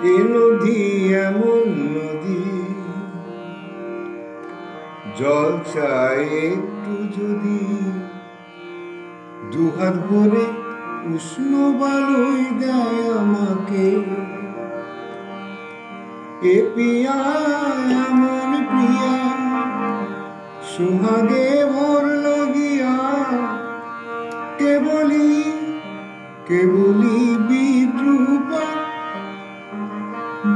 এ নদী এমন নদী, জল চায় একটু যদি, দুহাত ভরে উষ্ণ বালুই দেয় আমাকে। এ পিয়া এমন প্রিয়া, সোহাগে ভরল গিয়া, কেবলি বিদ্রুপা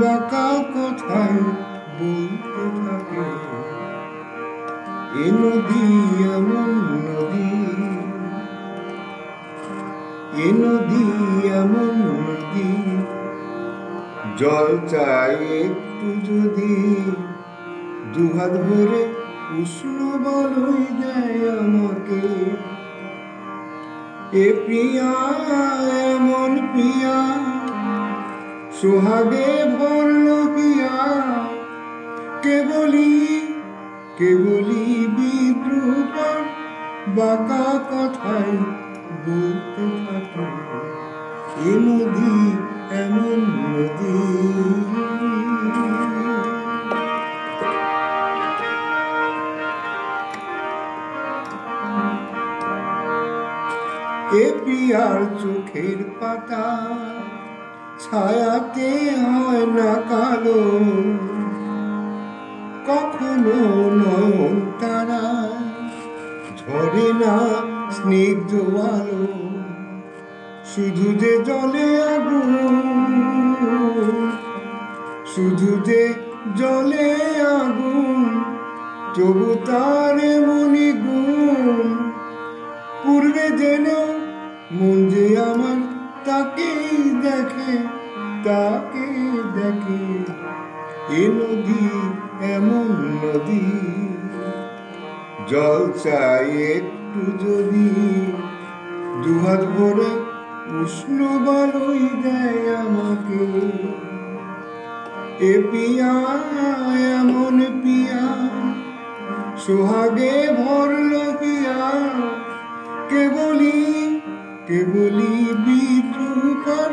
বাঁকা কথায় বলতে থাকে। এ নদী এমন নদী, এ নদী এমন নদী, জল চাই একটু যদি, দুহাত ভরে উষ্ণ বালুই দেয় আমাকে। এ প্রিয়া এমন প্রিয়া, সোহাগে ভরল গিয়া, কেবলি বিদ্রুপা বাঁকা কথায় বলতে থাকে। এ নদী এমন নদী। এ প্রিয়ার চোখের পাতা ছায়াতে হয় না কালো, কখনো নয়ন তারা ঝরে না স্নিগ্ধ আলো। শুধু যে জলে আগুন, শুধু যে জলে আগুন, তবু তার এমনি গুণ। পূর্বে জেনেও মন যে আমার তাকেই দেখে, তাকেই দেখে। এ নদী এমন নদী, জল চাই একটু যদি, দুহাত ভরে উষ্ণ বালুই দেয় আমাকে। এ পিয়া এমন পিয়া, সোহাগে ভরল গিয়া, কেবলি বিদ্রুপার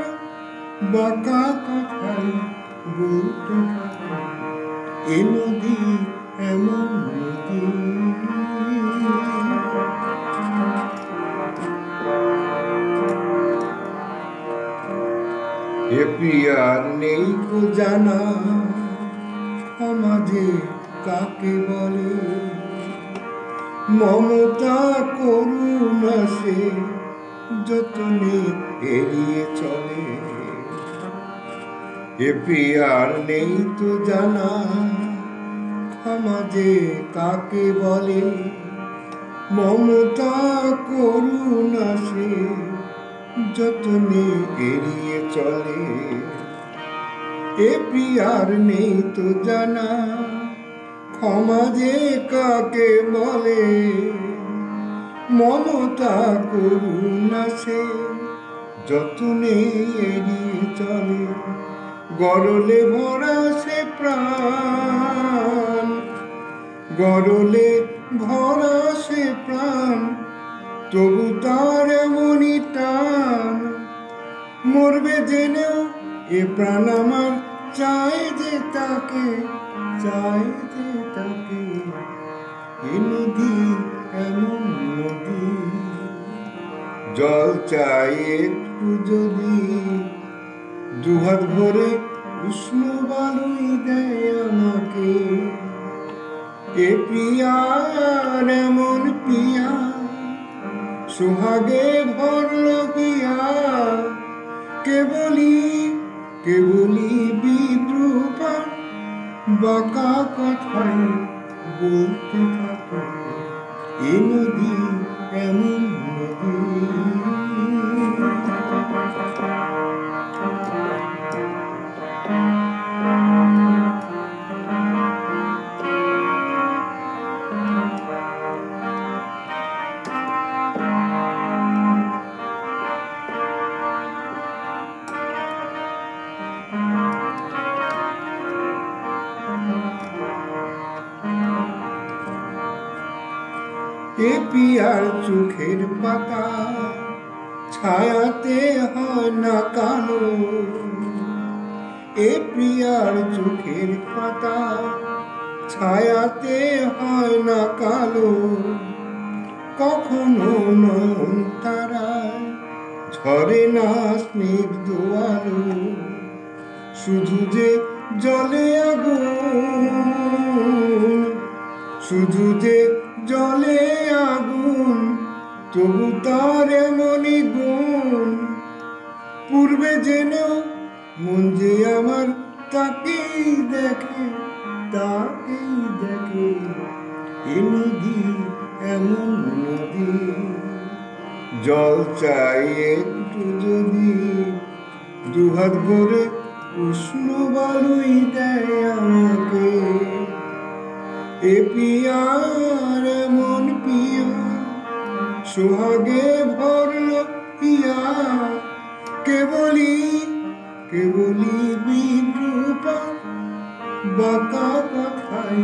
বাঁকা কথায় বলতে থাকে। এ নদী এমন নদী। এ প্রিয়ার নেই কো জানা, সমাজে কাকে বলে, মমতা করুণা সে যতনে এড়িয়ে চলে। এ প্রিয়ার নেই তো জানা, সমাজে কাকে বলে, মমতা করুণা সে যতনে এড়িয়ে চলে। এ প্রিয়ার নেই তো জানা, ক্ষমা যে কাকে বলে, মমতা করুণা সে যতনে এড়িয়ে চলে। গরলে ভরা সে প্রাণ, গরলে ভরা সে প্রাণ, তবু তার এমনি টান। মরবে জেনেও এ প্রাণ আমার চাই যে তাকে, চাই যে তাকে। এ নদী এমন নদী, জল চাই একটু যদি, দুহাত ভরে উষ্ণ বালুই দেয় আমাকে। এ প্রিয়ার এমন প্রিয়া, সোহাগে ভরল গিয়া, কেবলি বিদ্রুপা বাঁকা কথায় বলতে থাকে। এ নদী এমন নদী। এ পিয়ার চোখের পাতা ছায়াতে হয় না কালো, এ প্রিয়ার চোখের পাতা ছায়াতে হয় না কালো, কখনো নয়ন তারায় ঝরে না স্নিগ্ধ আলো। শুধু যে জলে আগুন, শুধু যে জলে আগুন, তবু তার এমনই গুণ। পূর্বে জেনেও মন যে আমার তাকেই দেখে, তাকেই দেখে। এ নদী এমন নদী, জল চাই একটু যদি, দুহাত ভরে উষ্ণ বালুই দেয় আমাকে। এ পিয়ার এমন পিয়া, সোহাগে ভরল পিয়া। কেবলি কেবলি বিদ্রূপা বাঁকা কথাই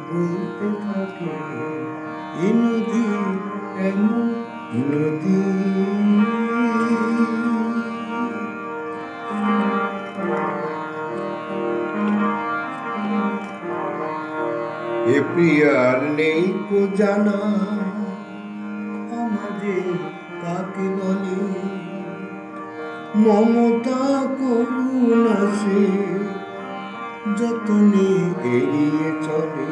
বলতে থাকে। এ নদী এমন নদী। এ প্রিয়ার নেই তো জানা আমাদের কাকে বলে, মমতা করুণা সে যতনে এড়িয়ে চলে।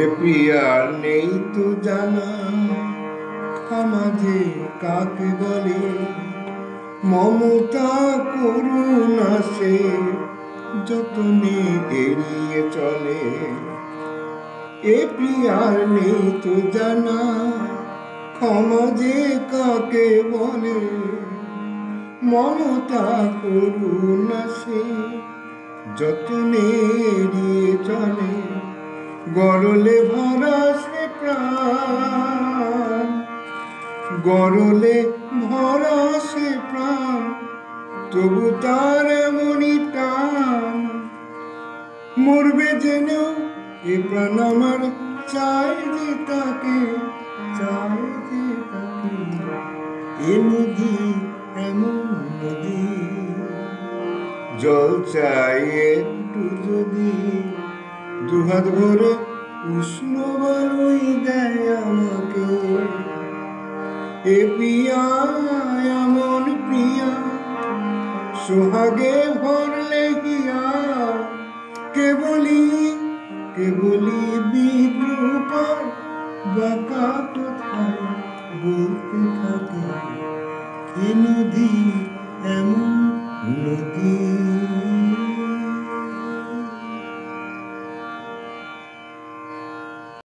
এ প্রিয়ার নেই তো জানা আমাদের কাকে বলে, মমতা করুণা সে যতনে এড়িয়ে চলে। এ প্রিয়ার নেই তো জানা ক্ষমা যে কাকে বলে, মমতা করুণা সে যতনে এড়িয়ে চলে। গরলে ভরা সে প্রাণ, গরলে ভরা সে প্রাণ, তবু তার এমনই টান। মরবে জেনেও এ প্রাণ আমার চাই যে তাকে, চাই যে তাকে। এ নদী এমন নদী, জল চাই একটু যদি, দুহাত ভরে উষ্ণ বালুই দেয় আমাকে। এ প্রিয়া এমন প্রিয়া, সোহাগে ভরলে হিয়া। কেবলি কেবলি বিদ্রূপার বাঁকা কথায় বলতে থাকে। এ নদী এমন নদী।